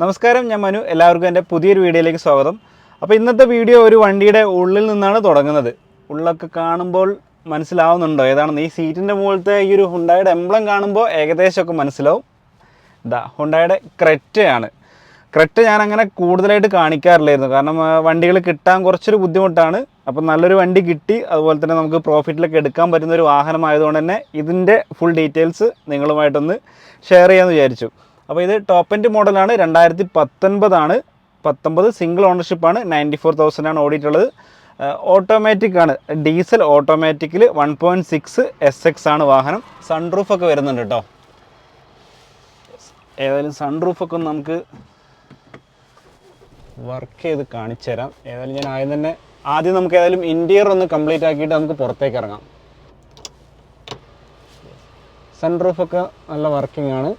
നമസ്കാരം, ഞാൻ മനു. എല്ലാവർക്കും എൻ്റെ പുതിയൊരു വീഡിയോയിലേക്ക് സ്വാഗതം. അപ്പോൾ ഇന്നത്തെ വീഡിയോ ഒരു വണ്ടിയുടെ ഉള്ളിൽ നിന്നാണ് തുടങ്ങുന്നത്. ഉള്ളൊക്കെ കാണുമ്പോൾ മനസ്സിലാവുന്നുണ്ടോ ഏതാണെന്ന്? ഈ സീറ്റിൻ്റെ മുകളിലത്തെ ഈ ഒരു ഹുണ്ടായുടെ എംബ്ലം കാണുമ്പോൾ ഏകദേശമൊക്കെ മനസ്സിലാവും. ഹുണ്ടായുടെ ക്രെറ്റയാണ്. ക്രെറ്റ ഞാൻ അങ്ങനെ കൂടുതലായിട്ട് കാണിക്കാറില്ലായിരുന്നു, കാരണം വണ്ടികൾ കിട്ടാൻ കുറച്ചൊരു ബുദ്ധിമുട്ടാണ്. അപ്പം നല്ലൊരു വണ്ടി കിട്ടി, അതുപോലെ തന്നെ നമുക്ക് പ്രോഫിറ്റിലൊക്കെ എടുക്കാൻ പറ്റുന്ന ഒരു വാഹനമായതുകൊണ്ട് തന്നെ ഇതിൻ്റെ ഫുൾ ഡീറ്റെയിൽസ് നിങ്ങളുമായിട്ടൊന്ന് ഷെയർ ചെയ്യാമെന്ന് വിചാരിച്ചു. അപ്പോൾ ഇത് ടോപ്പ് എൻഡ് മോഡലാണ്, 2019 ആണ്. 19 സിംഗിൾ ഓണർഷിപ്പാണ്, 94,000 ആണ് ഓടിയിട്ടുള്ളത്. ഓട്ടോമാറ്റിക് ആണ്, ഡീസൽ ഓട്ടോമാറ്റിക്കിൽ 1.6 SX ആണ് വാഹനം. സൺറൂഫൊക്കെ വരുന്നുണ്ട് കേട്ടോ. ഏതായാലും സൺറൂഫൊക്കെ ഒന്ന് നമുക്ക് വർക്ക് ചെയ്ത് കാണിച്ചു തരാം. ഏതായാലും ഞാൻ ആദ്യം നമുക്ക് ഏതായാലും ഇൻറ്റീരിയർ ഒന്ന് കംപ്ലീറ്റ് ആക്കിയിട്ട് നമുക്ക് പുറത്തേക്ക് ഇറങ്ങാം. സൺറൂഫൊക്കെ നല്ല വർക്കിംഗ് ആണ്,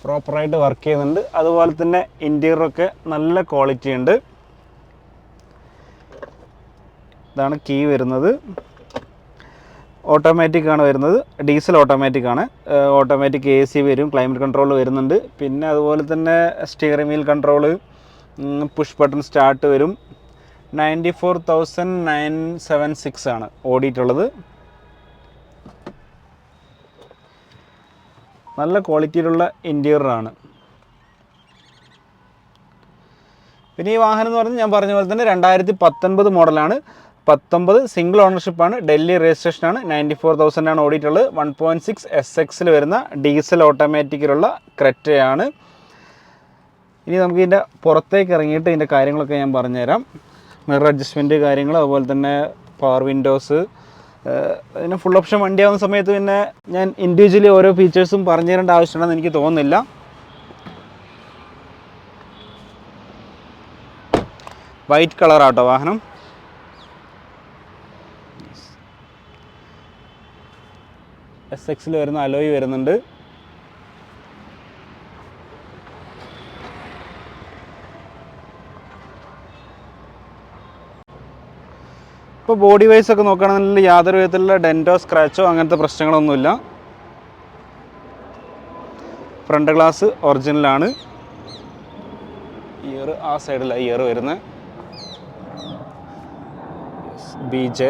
പ്രോപ്പറായിട്ട് വർക്ക് ചെയ്യുന്നുണ്ട്. അതുപോലെ തന്നെ ഇൻറ്റീരിയറൊക്കെ നല്ല ക്വാളിറ്റി ഉണ്ട്. ഇതാണ് കീ വരുന്നത്. ഓട്ടോമാറ്റിക് ആണ് വരുന്നത്, ഡീസൽ ഓട്ടോമാറ്റിക് ആണ്. ഓട്ടോമാറ്റിക് AC വരും, ക്ലൈമറ്റ് കൺട്രോൾ വരുന്നുണ്ട്. പിന്നെ അതുപോലെ തന്നെ steering wheel control, push button start വരും. 94,976 ആണ് ഓടിയിട്ടുള്ളത്. നല്ല ക്വാളിറ്റിയിലുള്ള ഇൻറ്റീരിയറാണ്. പിന്നെ ഈ വാഹനം എന്ന് പറഞ്ഞാൽ ഞാൻ പറഞ്ഞ പോലെ തന്നെ 2019 മോഡലാണ്. 19 സിംഗിൾ ഓണർഷിപ്പാണ്, ഡൽഹി രജിസ്ട്രേഷനാണ്. 94,000 ആണ് ഓടിയിട്ടുള്ളത്. 1.6 SX വരുന്ന ഡീസൽ ഓട്ടോമാറ്റിക്കിലുള്ള ക്രെറ്റയാണ്. ഇനി നമുക്ക് ഇതിൻ്റെ പുറത്തേക്ക് ഇറങ്ങിയിട്ട് ഇതിൻ്റെ കാര്യങ്ങളൊക്കെ ഞാൻ പറഞ്ഞുതരാം. മിറർ അഡ്ജസ്റ്റ്മെൻറ്റ് കാര്യങ്ങൾ, അതുപോലെ തന്നെ പവർ വിൻഡോസ്. പിന്നെ ഫുൾ ഓപ്ഷൻ വണ്ടിയാവുന്ന സമയത്ത് പിന്നെ ഞാൻ ഇൻഡിവിജ്വലി ഓരോ ഫീച്ചേഴ്സും പറഞ്ഞു തരേണ്ട ആവശ്യമുണ്ടെന്ന് എനിക്ക് തോന്നുന്നില്ല. വൈറ്റ് കളറാട്ടോ വാഹനം. SX വരുന്ന അലോയ് വരുന്നുണ്ട്. ഇപ്പോൾ ബോഡി വൈസ് ഒക്കെ നോക്കുകയാണെന്നുണ്ടെങ്കിൽ യാതൊരു വിധത്തിലുള്ള ഡെൻറ്റോ സ്ക്രാച്ചോ അങ്ങനത്തെ പ്രശ്നങ്ങളൊന്നുമില്ല. Front glass ഒറിജിനലാണ്. ഇയർ ആ സൈഡിലാണ് ഇയർ വരുന്നത്. BJ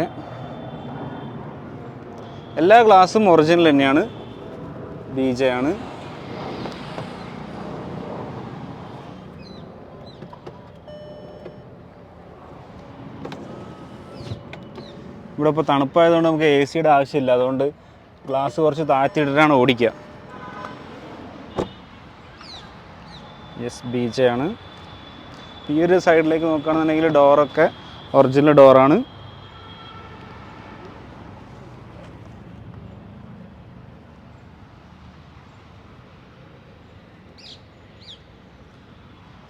എല്ലാ ഗ്ലാസും ഒറിജിനൽ തന്നെയാണ്, BJ ആണ്. ഇവിടെ ഇപ്പോൾ തണുപ്പായതുകൊണ്ട് നമുക്ക് AC ആവശ്യമില്ല, അതുകൊണ്ട് ഗ്ലാസ് കുറച്ച് താഴ്ത്തിയിട്ടിട്ടാണ് ഓടിക്കുക. BJ ആണ്. ഈ ഒരു സൈഡിലേക്ക് നോക്കുകയാണെന്നുണ്ടെങ്കിൽ ഡോറൊക്കെ ഒറിജിനൽ ഡോറാണ്.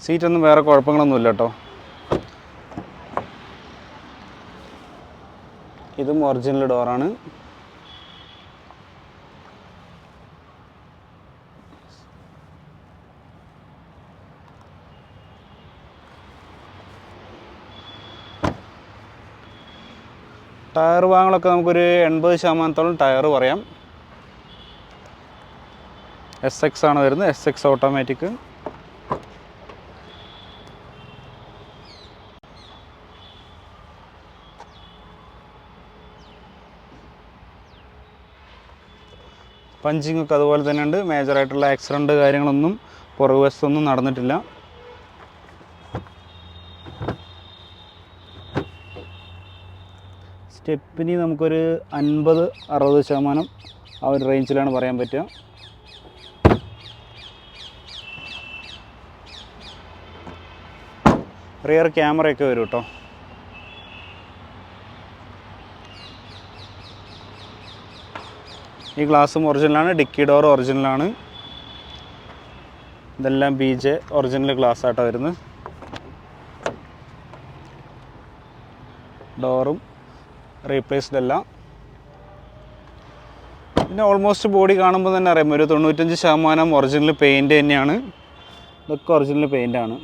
സീറ്റൊന്നും വേറെ കുഴപ്പങ്ങളൊന്നുമില്ല കേട്ടോ. ഇതും ഒറിജിനൽ ഡോറാണ്. ടയർ ഭാഗങ്ങളൊക്കെ നമുക്കൊരു 80% ടയർ പറയാം. SX ആണ് വരുന്നത്, SX ഓട്ടോമാറ്റിക്. പഞ്ചിങ് ഒക്കെ അതുപോലെ തന്നെ ഉണ്ട്. മേജറായിട്ടുള്ള ആക്സിഡൻറ്റ് കാര്യങ്ങളൊന്നും പുറകുവശത്തൊന്നും നടന്നിട്ടില്ല. സ്റ്റെപ്പിനി നമുക്കൊരു 50-60% ആ ഒരു റേഞ്ചിലാണ് പറയാൻ പറ്റുക. റിയർ ക്യാമറയൊക്കെ വരും കേട്ടോ. ഈ ഗ്ലാസും ഒറിജിനലാണ്, ഡിക്കി ഡോർ ഒറിജിനലാണ്. ഇതെല്ലാം BJ ഒറിജിനൽ ഗ്ലാസ് ആട്ടോ വരുന്നത്. ഡോറും റീപ്ലേസ്ഡ് അല്ല. പിന്നെ ഓൾമോസ്റ്റ് ബോഡി കാണുമ്പോൾ തന്നെ അറിയാം ഒരു 95% ഒറിജിനൽ പെയിൻറ്റ് തന്നെയാണ്. ഇതൊക്കെ ഒറിജിനൽ പെയിൻ്റാണ്.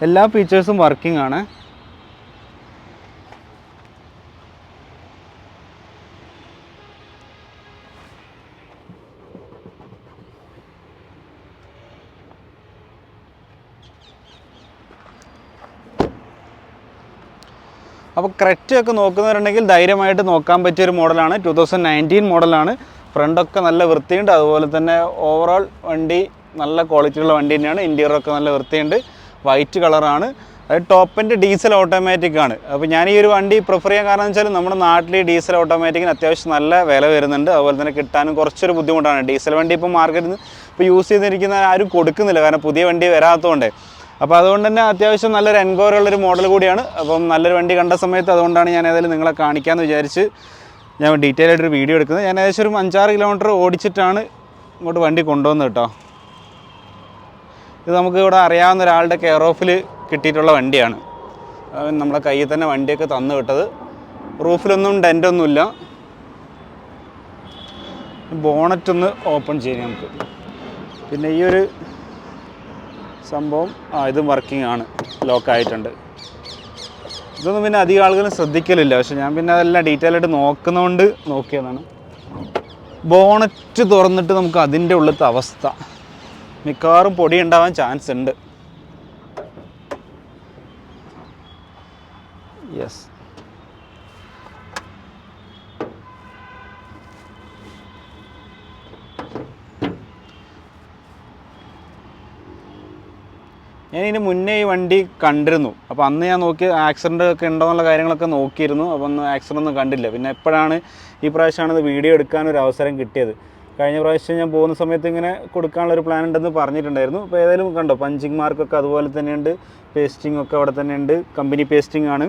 എല്ലാ ഫീച്ചേഴ്സും വർക്കിംഗ് ആണ്. അപ്പോൾ ക്രെറ്റയൊക്കെ നോക്കുന്നവരുണ്ടെങ്കിൽ ധൈര്യമായിട്ട് നോക്കാൻ പറ്റിയൊരു മോഡലാണ്. 2019 മോഡലാണ്. ഫ്രണ്ടൊക്കെ നല്ല വൃത്തിയുണ്ട്. അതുപോലെ തന്നെ ഓവറോൾ വണ്ടി നല്ല ക്വാളിറ്റിയുള്ള വണ്ടി തന്നെയാണ്. ഇൻറ്റീരിയറൊക്കെ നല്ല വൃത്തിയുണ്ട്. വൈറ്റ് കളറാണ്. അത് ടോപ്പ് എൻഡ് ഡീസൽ ഓട്ടോമാറ്റിക് ആണ്. അപ്പോൾ ഞാൻ ഈ ഒരു വണ്ടി പ്രിഫർ ചെയ്യാൻ കാരണം വെച്ചാൽ നമ്മുടെ നാട്ടിൽ ഡീസൽ ഓട്ടോമാറ്റിക്കിന് അത്യാവശ്യം നല്ല വില വരുന്നുണ്ട്. അതുപോലെ തന്നെ കിട്ടാനും കുറച്ചൊരു ബുദ്ധിമുട്ടാണ്. ഡീസൽ വണ്ടി ഇപ്പോൾ മാർക്കറ്റിൽ നിന്ന് ഇപ്പോൾ യൂസ് ചെയ്തിരിക്കുന്ന ആരും കൊടുക്കുന്നില്ല, കാരണം പുതിയ വണ്ടി വരാത്തതുകൊണ്ട്. അപ്പോൾ അതുകൊണ്ട് തന്നെ അത്യാവശ്യം നല്ലൊരു എൻക്വയറി ഉള്ളൊരു മോഡൽ കൂടിയാണ്. അപ്പം നല്ലൊരു വണ്ടി കണ്ട സമയത്ത് അതുകൊണ്ടാണ് ഞാൻ ഏതായാലും നിങ്ങളെ കാണിക്കാമെന്ന് വിചാരിച്ച് ഞാൻ ഡീറ്റെയിൽ ആയിട്ടൊരു വീഡിയോ എടുക്കുന്നത്. ഞാൻ ഏകദേശം ഒരു 5-6 കിലോമീറ്റർ ഓടിച്ചിട്ടാണ് ഇങ്ങോട്ട് വണ്ടി കൊണ്ടുവന്നത് കേട്ടോ. ഇത് നമുക്ക് ഇവിടെ അറിയാവുന്ന ഒരാളുടെ കെയർ ഓഫിൽ കിട്ടിയിട്ടുള്ള വണ്ടിയാണ്. നമ്മളെ കയ്യിൽ തന്നെ വണ്ടിയൊക്കെ തന്നു വിട്ടത്. റൂഫിലൊന്നും ഡെൻ്റൊന്നുമില്ല. ബോണറ്റൊന്ന് ഓപ്പൺ ചെയ്യാം നമുക്ക്. പിന്നെ ഈ ഒരു സംഭവം ഇതും വർക്കിംഗ് ആണ്, ലോക്കായിട്ടുണ്ട്. ഇതൊന്നും പിന്നെ അധികം ആളുകളും ശ്രദ്ധിക്കലില്ല, പക്ഷെ ഞാൻ പിന്നെ അതെല്ലാം ഡീറ്റെയിൽ ആയിട്ട് നോക്കുന്നതുകൊണ്ട് നോക്കിയതാണ്. ബോണറ്റ് തുറന്നിട്ട് നമുക്ക് അതിൻ്റെ ഉള്ളിലത്തെ അവസ്ഥ, മിക്കവാറും പൊടി ഉണ്ടാവാൻ ചാൻസ് ഉണ്ട്. യെസ്, ഞാനിതിന് മുന്നേ ഈ വണ്ടി കണ്ടിരുന്നു. അപ്പോൾ അന്ന് ഞാൻ നോക്കി ആക്സിഡൻ്റ് ഒക്കെ ഉണ്ടോ എന്നുള്ള കാര്യങ്ങളൊക്കെ നോക്കിയിരുന്നു. അപ്പോൾ ഒന്നും ആക്സിഡൻ്റ് ഒന്നും കണ്ടില്ല. പിന്നെ എപ്പോഴാണ് ഈ പ്രാവശ്യമാണ് ഇത് വീഡിയോ എടുക്കാനൊരു അവസരം കിട്ടിയത്. കഴിഞ്ഞ പ്രാവശ്യം ഞാൻ പോകുന്ന സമയത്ത് ഇങ്ങനെ കൊടുക്കാനുള്ളൊരു പ്ലാൻ ഉണ്ടെന്ന് പറഞ്ഞിട്ടുണ്ടായിരുന്നു. അപ്പോൾ ഏതായാലും കണ്ടോ, പഞ്ചിങ് മാർക്കൊക്കെ അതുപോലെ തന്നെയുണ്ട്. പേസ്റ്റിംഗ് ഒക്കെ അവിടെ തന്നെയുണ്ട്. കമ്പനി പേസ്റ്റിംഗ് ആണ്.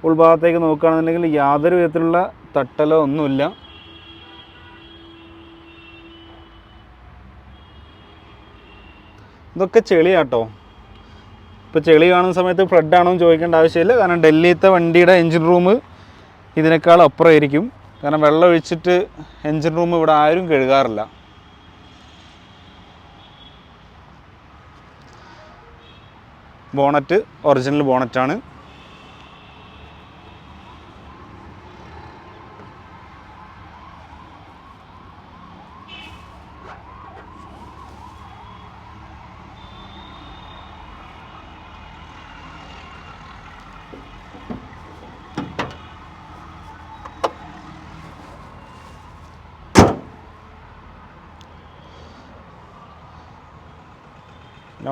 ഉൾഭാഗത്തേക്ക് നോക്കുകയാണെന്നുണ്ടെങ്കിൽ യാതൊരു വിധത്തിലുള്ള തട്ടലോ ഒന്നുമില്ല. ഇതൊക്കെ ചെളിയാട്ടോ. ഇപ്പോൾ ചെളി കാണുന്ന സമയത്ത് ഫ്ലഡ് ആണോ എന്ന് ചോദിക്കേണ്ട ആവശ്യമില്ല, കാരണം ഡൽഹിയിലത്തെ വണ്ടിയുടെ എൻജിൻ റൂം ഇതിനേക്കാൾ അപ്പുറമായിരിക്കും. കാരണം വെള്ളം ഒഴിച്ചിട്ട് എൻജിൻ റൂം ഇവിടെ ആരും കഴുകാറില്ല. ബോണറ്റ് ഒറിജിനൽ ബോണറ്റാണ്.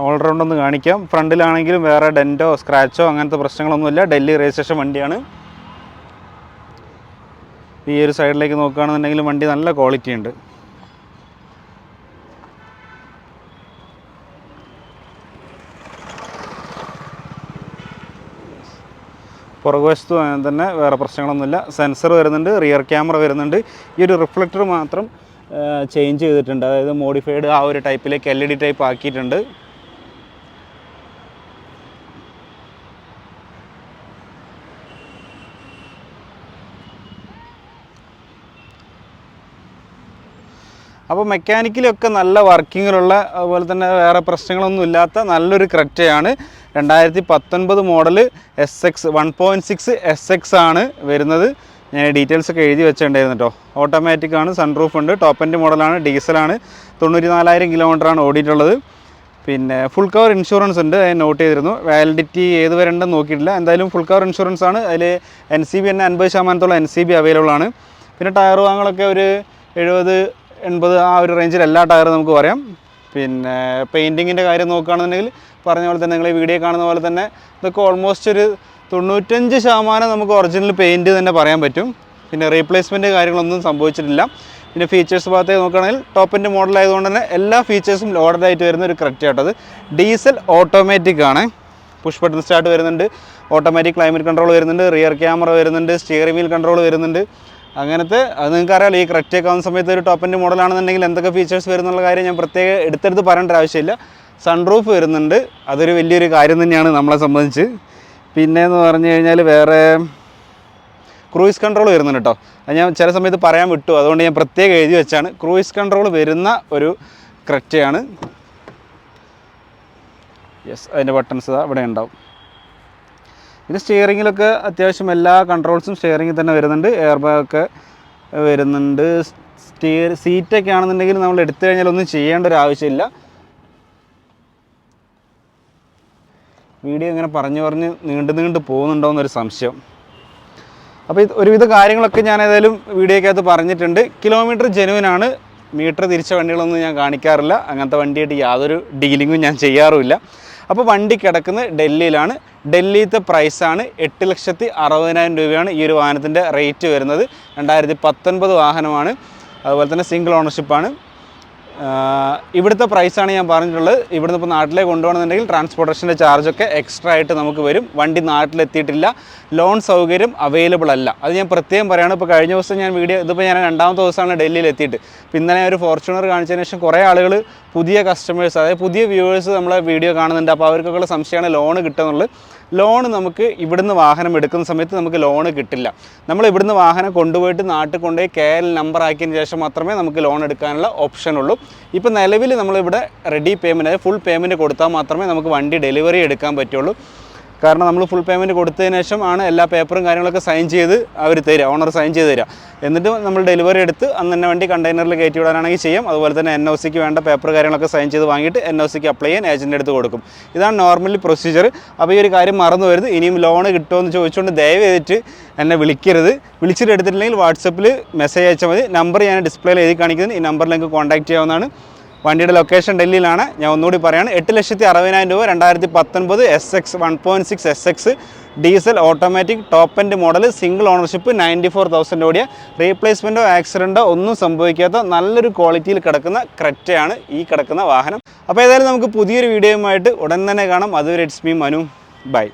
ഓൾ റൗണ്ട് ഒന്ന് കാണിക്കാം. ഫ്രണ്ടിലാണെങ്കിലും വേറെ ഡെൻറ്റോ സ്ക്രാച്ചോ അങ്ങനത്തെ പ്രശ്നങ്ങളൊന്നുമില്ല. ഡൽഹി രജിസ്ട്രേഷൻ വണ്ടിയാണ്. ഈ ഒരു സൈഡിലേക്ക് നോക്കുകയാണെന്നുണ്ടെങ്കിൽ വണ്ടി നല്ല ക്വാളിറ്റി ഉണ്ട്. പുറകുവശത്തും അങ്ങനെ തന്നെ വേറെ പ്രശ്നങ്ങളൊന്നുമില്ല. സെൻസർ വരുന്നുണ്ട്, റിയർ ക്യാമറ വരുന്നുണ്ട്. ഈ ഒരു റിഫ്ലക്ടർ മാത്രം ചേഞ്ച് ചെയ്തിട്ടുണ്ട്, അതായത് മോഡിഫൈഡ് ആ ഒരു ടൈപ്പിലേക്ക് LED ടൈപ്പ് ആക്കിയിട്ടുണ്ട്. അപ്പോൾ മെക്കാനിക്കലൊക്കെ നല്ല വർക്കിങ്ങിലുള്ള, അതുപോലെ തന്നെ വേറെ പ്രശ്നങ്ങളൊന്നും ഇല്ലാത്ത നല്ലൊരു ക്രെറ്റയാണ്. 2019 മോഡൽ SX 1.6 SX ആണ് വരുന്നത്. ഞാൻ ഡീറ്റെയിൽസ് ഒക്കെ എഴുതി വെച്ചിട്ടുണ്ടായിരുന്നു കേട്ടോ. ഓട്ടോമാറ്റിക് ആണ്, സൺറൂഫ് ഉണ്ട്, ടോപ്പ് എൻഡ് മോഡലാണ്, ഡീസലാണ്. 94,000 കിലോമീറ്ററാണ് ഓടിയിട്ടുള്ളത്. പിന്നെ ഫുൾ കവർ ഇൻഷുറൻസ് ഉണ്ട്, അത് നോട്ട് ചെയ്തിരുന്നു. വാലിഡിറ്റി ഏത് വരെ ഉണ്ടെന്ന് നോക്കിയിട്ടില്ല. എന്തായാലും ഫുൾ കവർ ഇൻഷുറൻസ് ആണ്. അതിൽ NCB തന്നെ 50% NCB അവൈലബിൾ ആണ്. പിന്നെ ടയർ വാങ്ങലൊക്കെ ഒരു 70-80 ആ ഒരു റേഞ്ചിൽ എല്ലാ ടയറും നമുക്ക് പറയാം. പിന്നെ പെയിൻറ്റിങ്ങിൻ്റെ കാര്യം നോക്കുകയാണെന്നുണ്ടെങ്കിൽ പറഞ്ഞ പോലെ തന്നെ നിങ്ങൾ ഈ വീഡിയോ കാണുന്ന പോലെ തന്നെ ഇതൊക്കെ ഓൾമോസ്റ്റ് ഒരു 95% നമുക്ക് ഒറിജിനൽ പെയിൻറ്റ് തന്നെ പറയാൻ പറ്റും. പിന്നെ റീപ്ലേസ്മെൻറ്റ് കാര്യങ്ങളൊന്നും സംഭവിച്ചിട്ടില്ല. പിന്നെ ഫീച്ചേഴ്സ് ഭാഗത്തേക്ക് നോക്കുകയാണെങ്കിൽ ടോപ്പ് എൻഡ് മോഡൽ ആയതുകൊണ്ട് തന്നെ എല്ലാ ഫീച്ചേഴ്സും ലോഡഡ് ആയിട്ട് വരുന്ന ഒരു ക്രെറ്റ ആട്ടത്. ഡീസൽ ഓട്ടോമാറ്റിക് ആണ്. പുഷ് ബട്ടൺ സ്റ്റാർട്ട് വരുന്നുണ്ട്, ഓട്ടോമാറ്റിക് ക്ലൈമറ്റ് കൺട്രോൾ വരുന്നുണ്ട്, റിയർ ക്യാമറ വരുന്നുണ്ട്, സ്റ്റിയറിംഗ് വീൽ കൺട്രോൾ വരുന്നുണ്ട്. അങ്ങനത്തെ അത് നിങ്ങൾക്കറിയാമല്ലോ, ഈ ക്രെറ്റയൊക്കെ ആവുന്ന സമയത്ത് ഒരു ടോപ്പ് എൻഡ് മോഡലാണെന്നുണ്ടെങ്കിൽ എന്തൊക്കെ ഫീച്ചേഴ്സ് വരുന്നുള്ള കാര്യം ഞാൻ പ്രത്യേകം എടുത്തെടുത്ത് പറയേണ്ട ആവശ്യമില്ല. സൺറൂഫ് വരുന്നുണ്ട്, അതൊരു വലിയൊരു കാര്യം തന്നെയാണ് നമ്മളെ സംബന്ധിച്ച്. പിന്നെയെന്ന് പറഞ്ഞു കഴിഞ്ഞാൽ വേറെ ക്രൂയിസ് കൺട്രോൾ വരുന്നുണ്ട് കേട്ടോ. അത് ഞാൻ ചില സമയത്ത് പറയാൻ വിട്ടു, അതുകൊണ്ട് ഞാൻ പ്രത്യേകം എഴുതി വെച്ചാണ്. ക്രൂയിസ് കൺട്രോൾ വരുന്ന ഒരു ക്രെറ്റയാണ്. യെസ്, അതിൻ്റെ ബട്ടൺസ് ഇവിടെ ഉണ്ടാവും. പിന്നെ സ്റ്റിയറിങ്ങിലൊക്കെ അത്യാവശ്യം എല്ലാ കൺട്രോൾസും സ്റ്റിയറിങ്ങിൽ തന്നെ വരുന്നുണ്ട്. എയർ ബാഗൊക്കെ വരുന്നുണ്ട്. സീറ്റൊക്കെ ആണെന്നുണ്ടെങ്കിൽ നമ്മൾ എടുത്തു കഴിഞ്ഞാൽ ഒന്നും ചെയ്യേണ്ട ഒരു ആവശ്യമില്ല. വീഡിയോ ഇങ്ങനെ പറഞ്ഞ് നീണ്ടു പോകുന്നുണ്ടോയെന്നൊരു സംശയം. അപ്പോൾ ഒരുവിധ കാര്യങ്ങളൊക്കെ ഞാൻ ഏതായാലും വീഡിയോക്കകത്ത് പറഞ്ഞിട്ടുണ്ട്. കിലോമീറ്റർ ജെനുവിനാണ്, മീറ്റർ തിരിച്ച വണ്ടികളൊന്നും ഞാൻ കാണിക്കാറില്ല. അങ്ങനത്തെ വണ്ടിയായിട്ട് യാതൊരു ഡീലിങ്ങും ഞാൻ ചെയ്യാറുമില്ല. അപ്പോൾ വണ്ടി കിടക്കുന്നത് ഡൽഹിയിലാണ്. ഡൽഹിയിലത്തെ പ്രൈസാണ് 8,60,000 രൂപയാണ് ഈ ഒരു വാഹനത്തിൻ്റെ റേറ്റ് വരുന്നത്. 2019 വാഹനമാണ്. അതുപോലെ തന്നെ സിംഗിൾ ഓണർഷിപ്പാണ്. ഇവിടുത്തെ പ്രൈസാണ് ഞാൻ പറഞ്ഞിട്ടുള്ളത്. ഇവിടുന്ന് ഇപ്പോൾ നാട്ടിലേക്ക് കൊണ്ടുപോകണമെന്നുണ്ടെങ്കിൽ ട്രാൻസ്പോർട്ടേഷൻ്റെ ചാർജൊക്കെ എക്സ്ട്രാ ആയിട്ട് നമുക്ക് വരും. വണ്ടി നാട്ടിലെത്തിയിട്ടില്ല, ലോൺ സൗകര്യം അവൈലബിൾ അല്ല. അത് ഞാൻ പ്രത്യേകം പറയുകയാണ്. ഇപ്പോൾ കഴിഞ്ഞ ദിവസം ഞാൻ ഇതിപ്പോൾ ഞാൻ 2ാമത്തെ ദിവസമാണ് ഡൽഹിയിൽ എത്തിയിട്ട്. ഇപ്പോൾ ഇന്നലെ ഒരു ഫോർച്യൂണർ കാണിച്ചതിന് ശേഷം കുറേ ആളുകൾ, പുതിയ കസ്റ്റമേഴ്സ്, അതായത് പുതിയ വ്യൂവേഴ്സ് നമ്മളെ വീഡിയോ കാണുന്നുണ്ട്. അപ്പോൾ അവർക്കൊക്കെ സംശയമാണ് ലോൺ കിട്ടുമെന്നുള്ളത്. ലോൺ നമുക്ക് ഇവിടുന്ന് വാഹനം എടുക്കുന്ന സമയത്ത് നമുക്ക് ലോൺ കിട്ടില്ല. നമ്മൾ ഇവിടുന്ന് വാഹനം കൊണ്ടുപോയിട്ട് നാട്ടിൽ കൊണ്ടുപോയി KL നമ്പർ ആക്കിയതിന് ശേഷം മാത്രമേ നമുക്ക് ലോൺ എടുക്കാനുള്ള ഓപ്ഷൻ ഉള്ളൂ. ഇപ്പോൾ നിലവിൽ നമ്മളിവിടെ റെഡി പേയ്മെൻറ്റ്, അതായത് ഫുൾ പേയ്മെൻറ്റ് കൊടുത്താൽ മാത്രമേ നമുക്ക് വണ്ടി ഡെലിവറി എടുക്കാൻ പറ്റുള്ളൂ. കാരണം നമ്മൾ ഫുൾ പേയ്മെൻറ്റ് കൊടുത്തതിന് ശേഷം ആണ് എല്ലാ പേപ്പറും കാര്യങ്ങളൊക്കെ സൈൻ ചെയ്ത് അവർ തരിക, ഓണർ സൈൻ ചെയ്ത് തരിക. എന്നിട്ട് നമ്മൾ ഡെലിവറി എടുത്ത് അന്ന് തന്നെ വണ്ടി കണ്ടെയ്നറിൽ കയറ്റി വിടാനാണെങ്കിൽ ചെയ്യാം. അതുപോലെ തന്നെ NOCക്ക് വേണ്ട പേപ്പർ കാര്യങ്ങളൊക്കെ സൈൻ ചെയ്ത് വാങ്ങിയിട്ട് NOCക്ക് അപ്ലൈ ചെയ്യാൻ ഏജൻറ്റ് എടുത്ത് കൊടുക്കും. ഇതാണ് നോർമലി പ്രൊസീജിയർ. അപ്പോൾ ഈ ഒരു കാര്യം മറന്നു വരുത്. ഇനിയും ലോൺ കിട്ടുമോ എന്ന് ചോദിച്ചുകൊണ്ട് ദയവ് ചെയ്തിട്ട് എന്നെ വിളിക്കരുത്. വിളിച്ചിട്ട് എടുത്തിട്ടില്ലെങ്കിൽ വാട്സപ്പിൽ മെസ്സേജ് അയച്ചാൽ മതി. നമ്പർ ഞാൻ ഡിസ്പ്ലേയിൽ എഴുതി കാണിക്കുന്നത്. ഈ നമ്പറിലേക്ക് കോൺടാക്ട് ചെയ്യാവുന്നതാണ്. വണ്ടിയുടെ ലൊക്കേഷൻ ഡൽഹിയിലാണ്. ഞാൻ ഒന്നുകൂടി പറയുകയാണ്, 8,60,000 രൂപ, 2019 SX 1.6 SX diesel automatic top end model, single ownership, 94,000 ഓടിയ, റീപ്ലേസ്മെൻറ്റോ ആക്സിഡൻറ്റോ ഒന്നും സംഭവിക്കാത്ത നല്ലൊരു ക്വാളിറ്റിയിൽ കിടക്കുന്ന ക്രെറ്റയാണ് ഈ കിടക്കുന്ന വാഹനം. അപ്പോൾ ഏതായാലും നമുക്ക് പുതിയൊരു വീഡിയോയുമായിട്ട് ഉടൻ തന്നെ കാണാം. അതുവരെ ഇറ്റ്സ് മീ മനു. ബൈ.